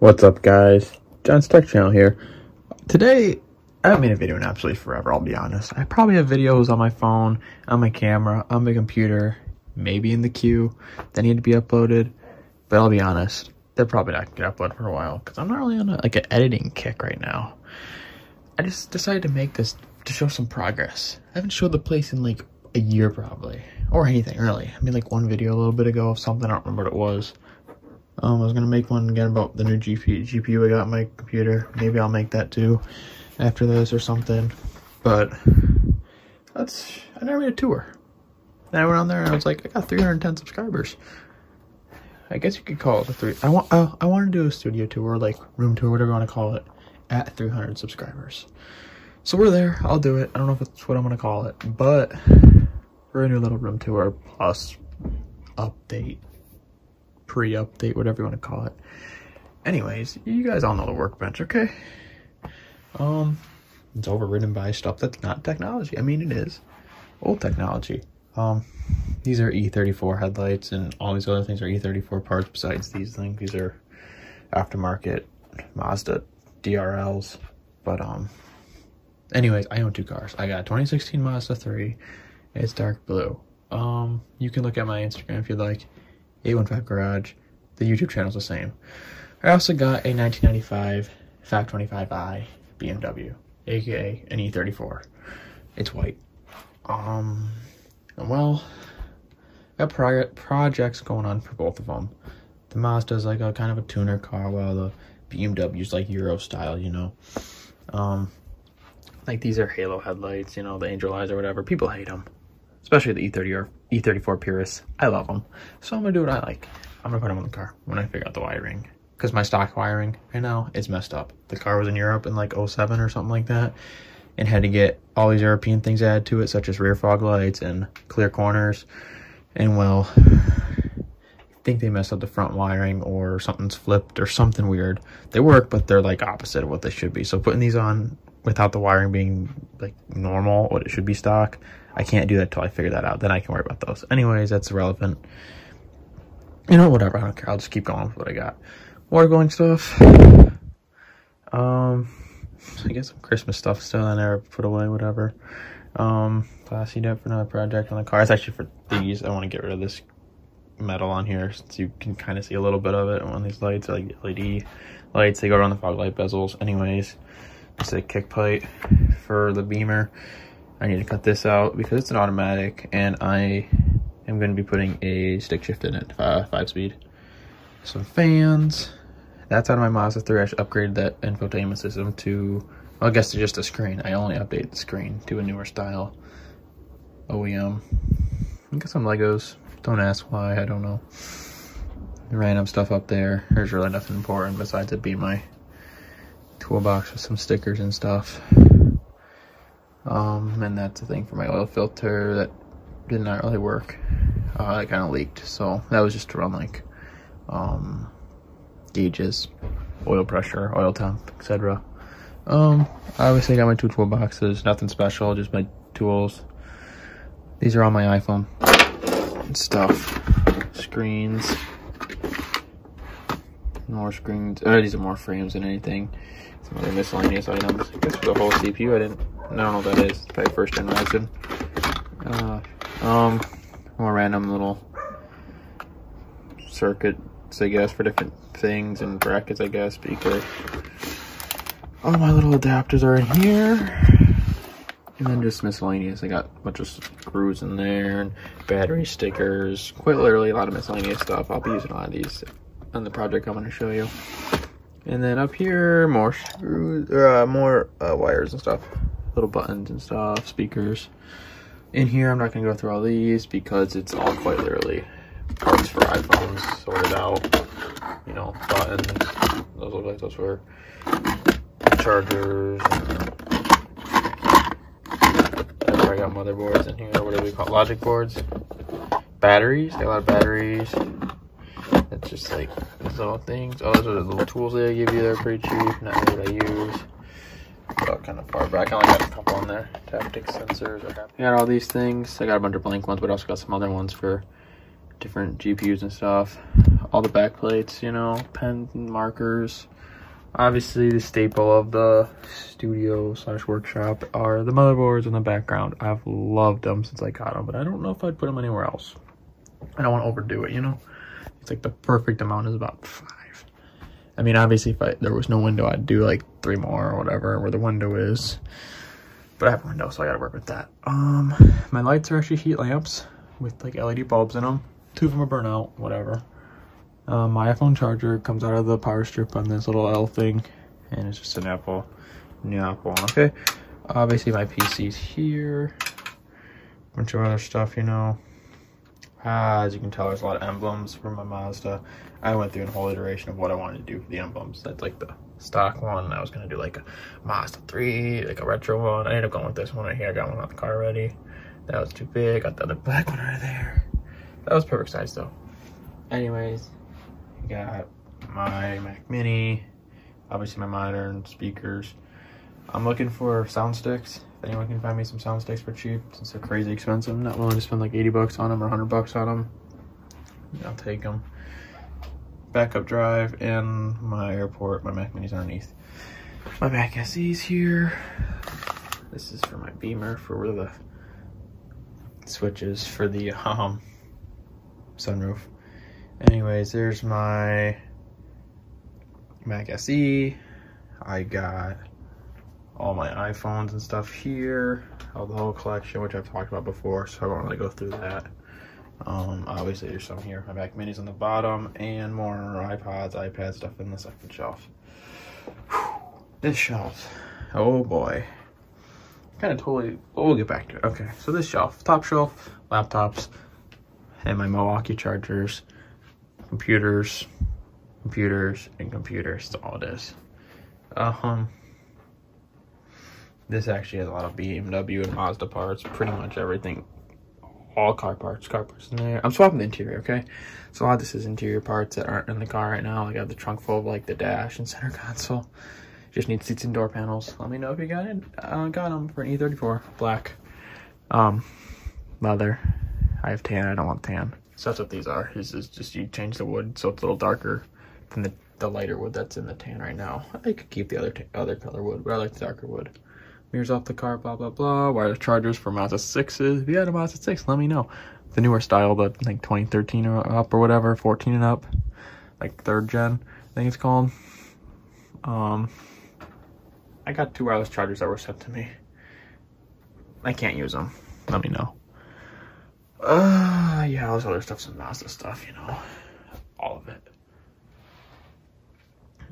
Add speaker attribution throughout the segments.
Speaker 1: What's up, guys? John's Tech Channel here. Today, I haven't made a video in absolutely forever, I'll be honest. I probably have videos on my phone, on my camera, on my computer, maybe in the queue that need to be uploaded. But I'll be honest, they're probably not going to get uploaded for a while because I'm not really on an editing kick right now. I just decided to make this to show some progress. I haven't showed the place in like a year probably, or anything really. I made like one video a little bit ago of something, I don't remember what it was. I was gonna make one again about the new GPU I got on my computer. Maybe I'll make that too after this or something. But I never made a tour. And I went on there and I was like, I got 310 subscribers. I guess you could call it a three. I want to do a studio tour, like room tour, whatever you want to call it, at 300 subscribers. So we're there. I'll do it. I don't know if it's what I'm gonna call it, but we're gonna do a little room tour plus update. Pre-update, whatever you want to call it. Anyways, you guys all know the workbench, okay? It's overridden by stuff that's not technology. I mean, it is old technology. These are E34 headlights, and all these other things are E34 parts besides these things. These are aftermarket Mazda DRLs. But anyways, I own two cars. I got a 2016 Mazda 3. It's dark blue. You can look at my Instagram if you'd like. 815 Garage. The YouTube channel's the same. I also got a 1995 525i BMW, aka an E34. It's white. Well, I got projects going on for both of them. The Mazda's like a kind of a tuner car, while the BMW's like Euro style, you know. Like these are halo headlights, you know, the Angel Eyes or whatever. People hate them. Especially the E30 or E34 purists. I love them. So I'm going to do what I like. I'm going to put them in the car when I figure out the wiring. Because my stock wiring, I know, is messed up. The car was in Europe in like 07 or something like that. And had to get all these European things added to it, such as rear fog lights and clear corners. And well, I think they messed up the front wiring or something's flipped or something weird. They work, but they're like opposite of what they should be. So putting these on without the wiring being like normal, what it should be stock, I can't do that till I figure that out. Then I can worry about those. Anyways, that's irrelevant. You know, whatever. I don't care. I'll just keep going with what I got. Water going stuff. I guess some Christmas stuff still I never put away, whatever. Glassy dip for another project on the car. It's actually for these. I want to get rid of this metal on here so you can kind of see a little bit of it on these lights. Like LED lights, they go around the fog light bezels. Anyways, it's a kick plate for the Beamer. I need to cut this out because it's an automatic, and I am going to be putting a stick shift in it, 5-speed. Some fans. That's out of my Mazda 3. I should upgrade that infotainment system to, well, I guess to just a screen. I only update the screen to a newer style OEM. I got some Legos. Don't ask why, I don't know. Random stuff up there. There's really nothing important besides it being my toolbox with some stickers and stuff. And that's the thing for my oil filter that did not really work. It kind of leaked, so that was just to run like gauges, oil pressure, oil temp, etc. Obviously got my two toolboxes, nothing special, just my tools. These are on my iPhone and stuff. Screens, more screens. These are more frames than anything. Some other miscellaneous items. I guess for the whole CPU, I don't know what that is. It's probably first generation. More random little circuits, I guess, for different things, and brackets, I guess, speaker. All my little adapters are in here. And then just miscellaneous. I got a bunch of screws in there, and battery stickers. Quite literally a lot of miscellaneous stuff. I'll be using a lot of these on the project I'm going to show you. And then up here, more screws, more wires and stuff. Little buttons and stuff, speakers. In here, I'm not going to go through all these because it's all quite literally parts for iPhones sorted out. You know, buttons. Those look like those were chargers. I got motherboards in here. What do we call it? Logic boards. Batteries. Got a lot of batteries. It's just like these little things. Oh, those are the little tools they give you. They're pretty cheap. Not really what I use. Got kind of far back. I only got a couple on there. Taptic sensors. I got all these things. I got a bunch of blank ones, but I also got some other ones for different GPUs and stuff. All the back plates, you know, pens and markers. Obviously, the staple of the studio / workshop are the motherboards in the background. I've loved them since I got them, but I don't know if I'd put them anywhere else. I don't want to overdo it, you know? It's like the perfect amount is about 5. I mean, obviously, if there was no window, I'd do like 3 more or whatever, where the window is. But I have a window, so I gotta work with that. My lights are actually heat lamps with like LED bulbs in them. 2 of them are burnt out, whatever. My iPhone charger comes out of the power strip on this little L thing, and it's just an new Apple one, okay? Obviously, my PC's here. Bunch of other stuff, you know. As you can tell, there's a lot of emblems from my Mazda. I went through a whole iteration of what I wanted to do for the emblems. That's like the stock one. I was gonna do like a Mazda 3, like a retro one. I ended up going with this one right here. I got one on the car already. That was too big. Got the other black one right there. That was perfect size though. Anyways, got my Mac Mini, obviously my monitor and speakers. I'm looking for sound sticks. If anyone can find me some sound sticks for cheap, since they're crazy expensive, I'm not willing to spend like 80 bucks on them or 100 bucks on them. I'll take them. Backup drive and my airport. My Mac Mini's underneath. My Mac SE's here. This is for my Beamer for where the switches for the sunroof. Anyways, there's my Mac SE. I got all my iPhones and stuff here, the whole collection, which I've talked about before, so I won't really go through that. Obviously there's some here. My Mac Minis on the bottom, and more iPods, iPad stuff in the second shelf. Whew. This shelf, oh boy. Kind of totally, well, we'll get back to it. Okay, so this shelf, top shelf, laptops, and my Milwaukee chargers, computers, and computers. That's all it is. This actually has a lot of BMW and Mazda parts, pretty much everything. All car parts in there. I'm swapping the interior, okay? So a lot of this is interior parts that aren't in the car right now. I got the trunk full of like the dash and center console. Just need seats and door panels. Let me know if you got it. Got them for an E34 black. Leather. I have tan. I don't want tan. So that's what these are. Is just you change the wood so it's a little darker than the lighter wood that's in the tan right now. I could keep the other color wood, but I like the darker wood. Mirrors off the car, blah blah blah. Wireless chargers for Mazda 6s. If you had a Mazda 6, let me know. The newer style, but like 2013 or up or whatever, 14 and up, like 3rd gen, I think it's called. I got 2 wireless chargers that were sent to me. I can't use them. Let me know. Yeah, all this other stuff's some Mazda stuff, you know, all of it.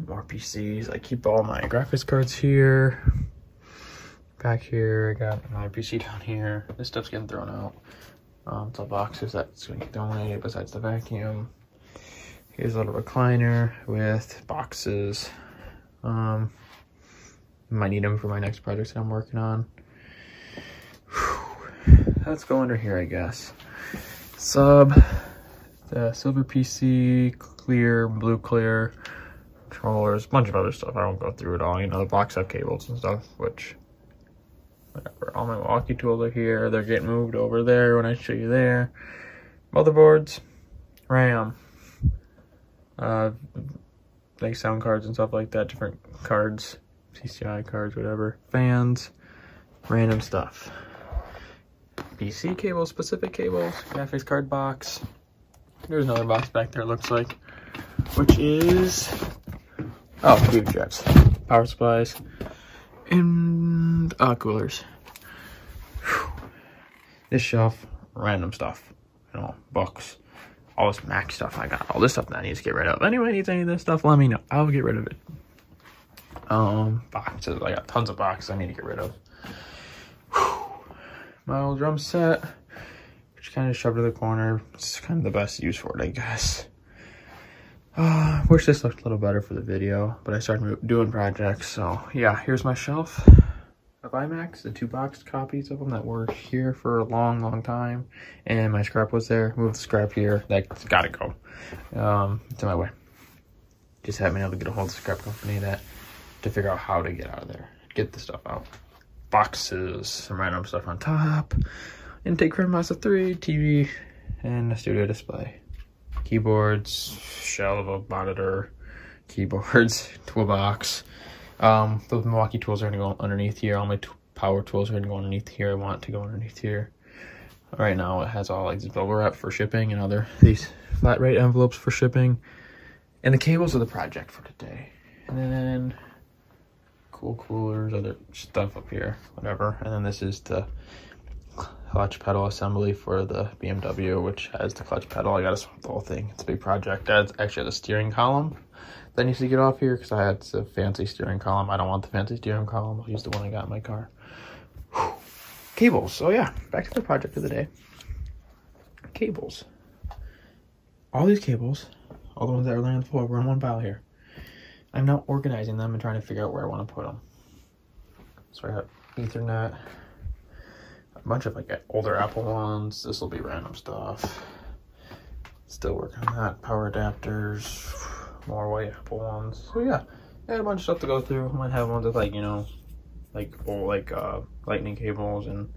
Speaker 1: More PCs. I keep all my graphics cards here. Back here, I got my PC down here. This stuff's getting thrown out. It's all boxes that's going to get donated besides the vacuum. Here's a little recliner with boxes. Might need them for my next project that I'm working on. Whew. Let's go under here, I guess. The silver PC, clear, blue clear, controllers, a bunch of other stuff. I won't go through it all. You know, the box up cables and stuff, which... whatever. All my Milwaukee tools are here. They're getting moved over there when I show you there. Motherboards, RAM, like sound cards and stuff like that. Different cards, PCI cards, whatever. Fans, random stuff. PC cables, specific cables, graphics card box. There's another box back there, it looks like, which is computer chips, power supplies, and coolers. Whew. This shelf, random stuff, you know, books, all this Mac stuff. I got all this stuff that I need to get rid of. Anyone needs any of this stuff, let me know. I'll get rid of it. Boxes, I got tons of boxes I need to get rid of. Whew. My old drum set, which kind of shoved to the corner. It's kind of the best use for it, I guess. Wish this looked a little better for the video, but I started doing projects, so yeah, here's my shelf of iMacs, the 2 boxed copies of them that were here for a long time, and my scrap was there. Moved the scrap here. That's gotta go. It's in my way. Just haven't been able to get a hold of the scrap company to figure out how to get out of there, get the stuff out. Boxes, some random stuff on top, intake for Mazda 3, TV, and a studio display. keyboards, shell of a monitor, keyboards, toolbox. Those Milwaukee tools are gonna go underneath here. All my power tools are gonna go underneath here. I want to go underneath here. Right now it has all like this bubble wrap for shipping and these flat rate envelopes for shipping. And the cables are the project for today. And then coolers, other stuff up here, whatever. And then this is the clutch pedal assembly for the BMW, which has the clutch pedal. I gotta swap the whole thing. It's a big project. That's actually the steering column that needs to get off here because I had a fancy steering column. I don't want the fancy steering column. I'll use the one I got in my car. Whew. Cables. So yeah, back to the project of the day. Cables. All these cables, all the ones that are laying on the floor, were in one pile here. I'm now organizing them and trying to figure out where I want to put them. So I got Ethernet, a bunch of like older Apple ones. This will be random stuff. Still working on that. Power adapters, more white Apple ones. So yeah, I had a bunch of stuff to go through. I might have ones with like, you know, like old lightning cables and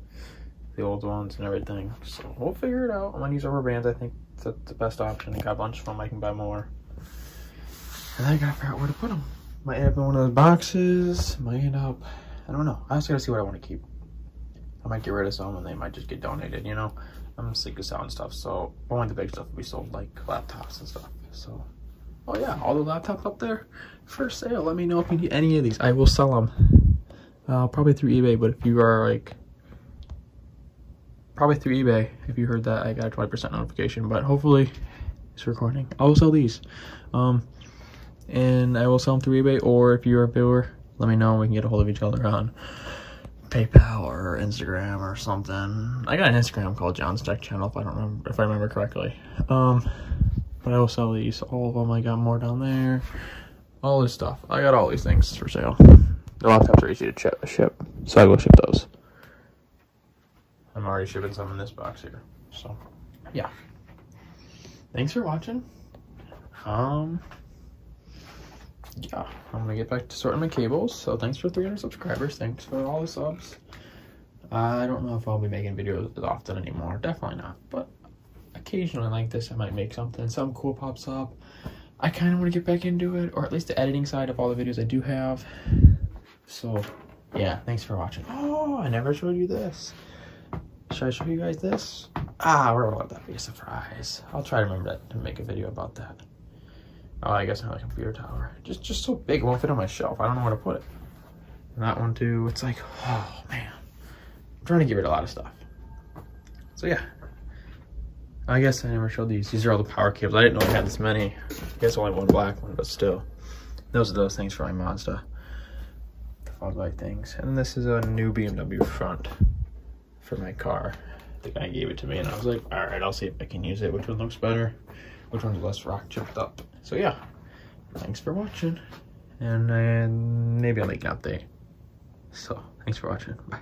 Speaker 1: the old ones and everything. So we'll figure it out. I'm gonna use rubber bands. I think that's the best option. I got a bunch of them. I can buy more. And then I gotta figure out where to put them. Might end up in one of those boxes. Might end up, I don't know. I also gotta see what I want to keep. I might get rid of some and they might just get donated, you know? I'm sick of selling stuff, so only the big stuff will be sold, like laptops and stuff. So, oh yeah, all the laptops up there for sale. Let me know if you need any of these. I will sell them. Probably through eBay, but if you are like, probably through eBay. If you heard that, I got a 20% notification, but hopefully it's recording. I will sell these. And I will sell them through eBay, or if you're a viewer, let me know and we can get a hold of each other on PayPal or Instagram or something. I got an Instagram called John's Tech Channel if I remember correctly. But I will sell these, all of them. I got more down there, all this stuff. I got all these things for sale. The laptops are easy to ship, so I will ship those. I'm already shipping some in this box here, so yeah. Thanks for watching. Yeah, I'm gonna get back to sorting my cables. So thanks for 300 subscribers. Thanks for all the subs. I don't know if I'll be making videos as often anymore. Definitely not. But occasionally like this, I might make something. Something cool pops up. I kind of want to get back into it, or at least the editing side of all the videos I do have. So yeah, thanks for watching. Oh, I never showed you this. Should I show you guys this? We're gonna let that be a surprise. I'll try to remember that to make a video about that. Oh, I guess another computer tower. Just so big, it won't fit on my shelf. I don't know where to put it. And that one too, it's like, oh man. I'm trying to get rid of a lot of stuff. So yeah. I guess I never showed these. These are all the power cables. I didn't know I had this many. I guess only one black one, but still. Those are those things for my Mazda. The fog light things. And this is a new BMW front for my car. The guy gave it to me and I was like, all right, I'll see if I can use it. Which one looks better? Which one's less rock chipped up? So yeah, thanks for watching. And maybe I'll make an update. So thanks for watching. Bye.